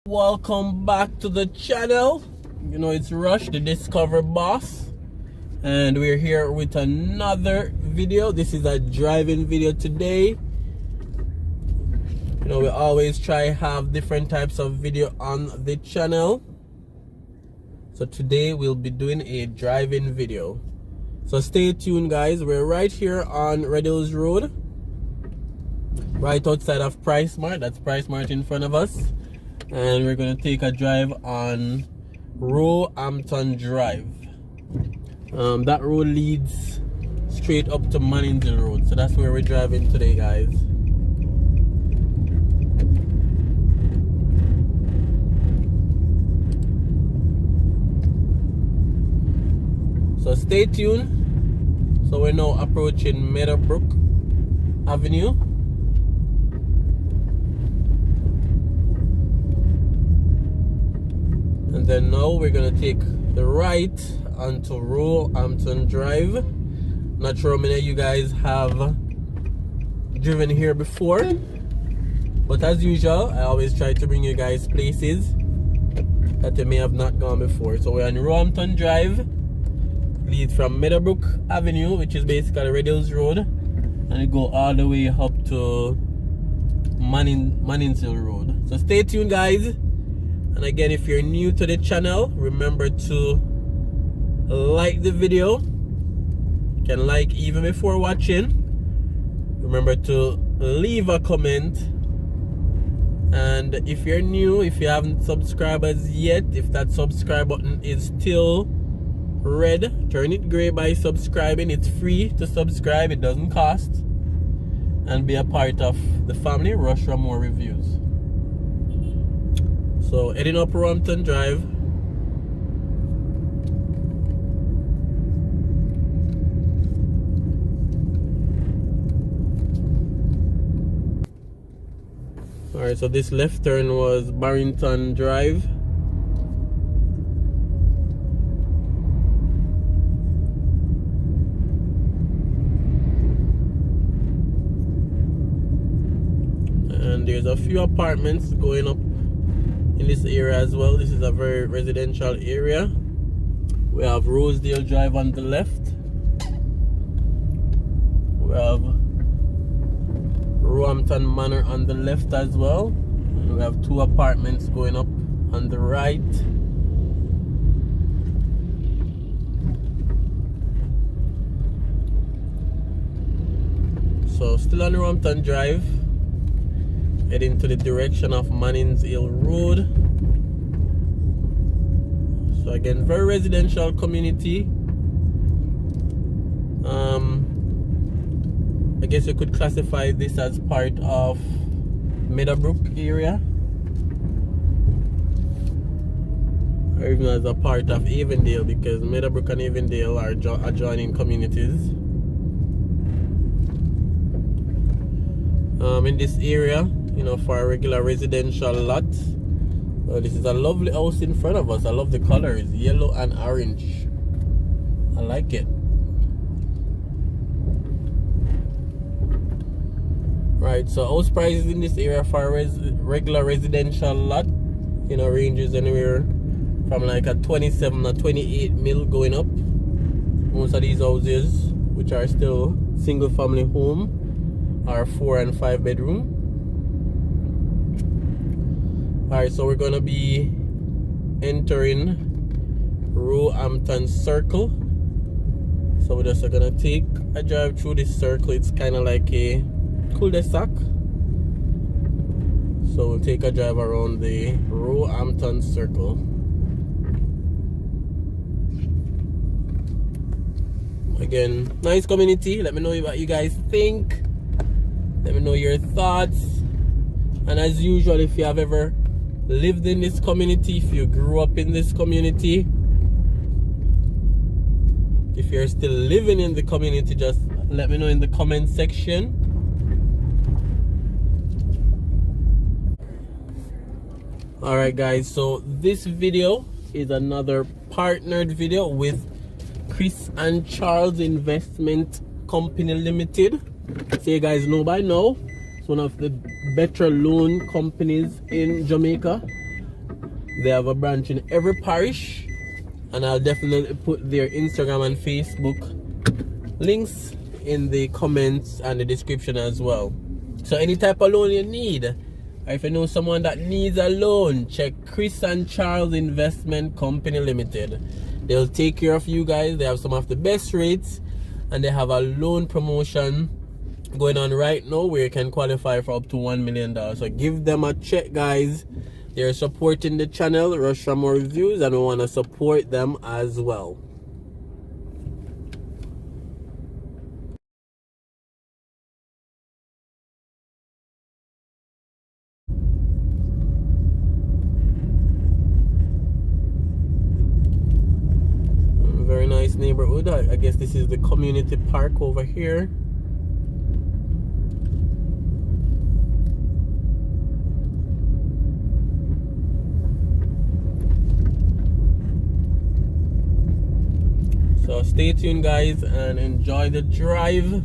Welcome back to the channel. You know, it's Rush, the Discover Boss, and we're here with another video. This is a driving video today. You know, we always try have different types of video on the channel, so today we'll be doing a driving video, so stay tuned, guys. We're right here on Red Hills Road, right outside of Price Mart. That's Price Mart in front of us, and we're going to take a drive on Roehampton Drive. That road leads straight up to Mannings Road, so that's where we're driving today, guys. So stay tuned. So we're now approaching Meadowbrook Avenue. And then now we're gonna take the right onto Roehampton Drive. Not sure how many of you guys have driven here before, but as usual, I always try to bring you guys places that you may have not gone before. So we're on Roehampton Drive, leads from Meadowbrook Avenue, which is basically Red Hills Road, and it go all the way up to Mannings Road. So stay tuned, guys. And again, if you're new to the channel, remember to like the video. You can like even before watching. Remember to leave a comment. And if you're new, if you haven't subscribed as yet, if that subscribe button is still red, turn it gray by subscribing. It's free to subscribe, it doesn't cost. And be a part of the family, Rush Raymore Reviews. So heading up Roehampton Drive. Alright, so this left turn was Barrington Drive. And there's a few apartments going up in this area as well. This is a very residential area. We have Rosedale Drive on the left. We have Roehampton Manor on the left as well. And we have two apartments going up on the right. So still on Roehampton Drive, heading to the direction of Mannings Road. So again, very residential community. I guess you could classify this as part of Meadowbrook area, or even as a part of Avondale, because Meadowbrook and Avondale are adjoining communities. In this area, you know, for a regular residential lot. This is a lovely house in front of us. I love the colors, yellow and orange. I like it. Right, so house prices in this area for a regular residential lot, you know, ranges anywhere from like a 27 or 28 mil going up. Most of these houses, which are still single family home, are 4 and 5 bedroom. Alright, so we're gonna be entering Rowhampton Circle. So we're just gonna take a drive through this circle. It's kind of like a cul-de-sac. So we'll take a drive around the Rowhampton Circle. Again, nice community. Let me know what you guys think. Let me know your thoughts. And as usual, if you have ever lived in this community, if you grew up in this community, if you're still living in the community, just let me know in the comment section. Alright, guys, so this video is another partnered video with Kris and Charles Investment Company Limited. So you guys know by now, it's one of the better loan companies in Jamaica. They have a branch in every parish, and I'll definitely put their Instagram and Facebook links in the comments and the description as well. So any type of loan you need, or if you know someone that needs a loan, check Kris and Charles Investment Company Limited. They'll take care of you guys. They have some of the best rates, and they have a loan promotion going on right now where you can qualify for up to $1 million. So give them a check, guys. They're supporting the channel, Rush for More Reviews, and we want to support them as well. Very nice neighborhood. I guess this is the community park over here. So stay tuned, guys, and enjoy the drive.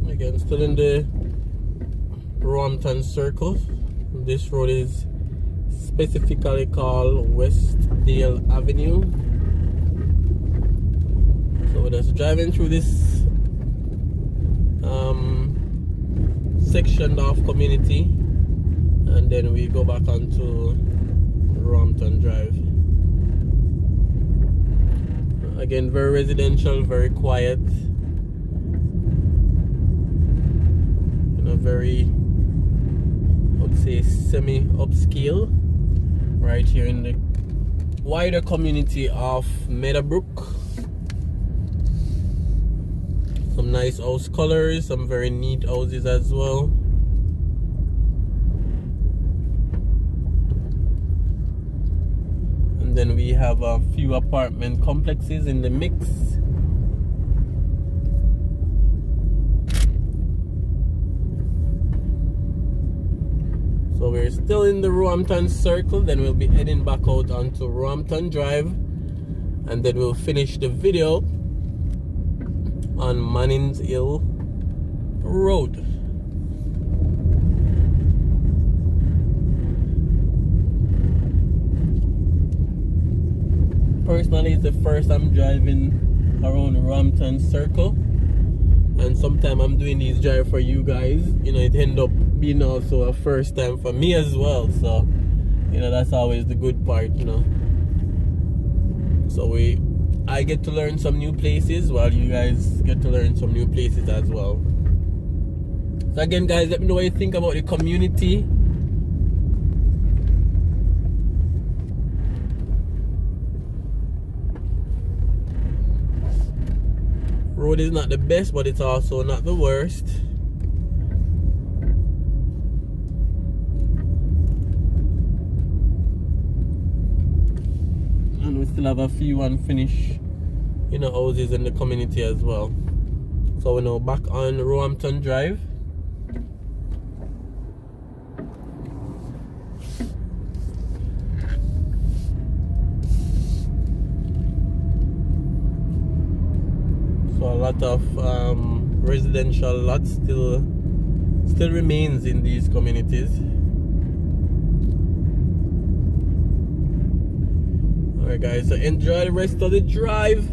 Again, still in the Rowhampton Circle. This road is specifically called Westdale Avenue. So we're just driving through this section of community, and then we go back onto Rowhampton Drive. Again, very residential, very quiet. Very, I would say, semi-upscale right here in the wider community of Meadowbrook. Some nice house colors, some very neat houses as well. And then we have a few apartment complexes in the mix. So we're still in the Rowhampton Circle, then we'll be heading back out onto Rowhampton Drive, and then we'll finish the video on Mannings Hill Road. Personally, it's the first I'm driving around Rowhampton Circle, and sometime I'm doing these drive for you guys. You know, it end up being also a first time for me as well, so you know, that's always the good part, you know. So I get to learn some new places while you guys get to learn some new places as well. So again, guys, let me know what you think about the community. Road is not the best, but it's also not the worst. And we still have a few unfinished, you know, houses in the community as well. So we're now back on Rowhampton Drive. So a lot of residential lots still remains in these communities. Alright guys, so enjoy the rest of the drive.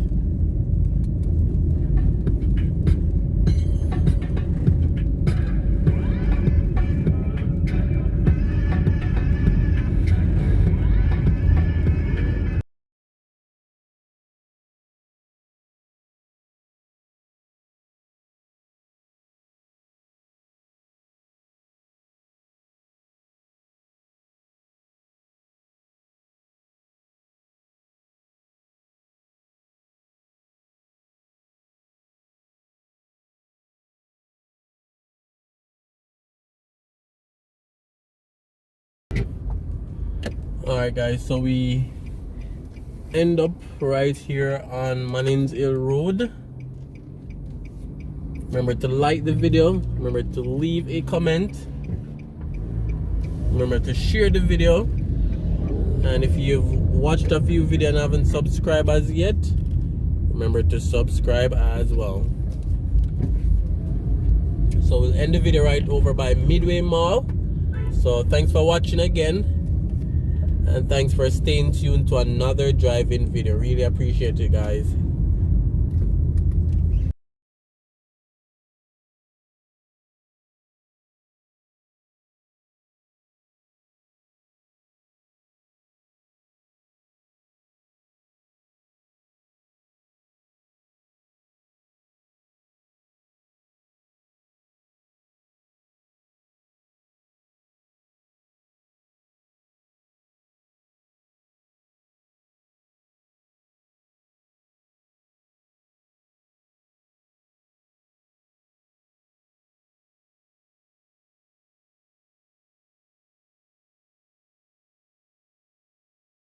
Alright guys, so we end up right here on Mannings Hill Road. Remember to like the video, remember to leave a comment, remember to share the video, and if you've watched a few videos and haven't subscribed as yet, remember to subscribe as well. So we'll end the video right over by Midway Mall. So thanks for watching again, and thanks for staying tuned to another drive-in video. Really appreciate it, guys.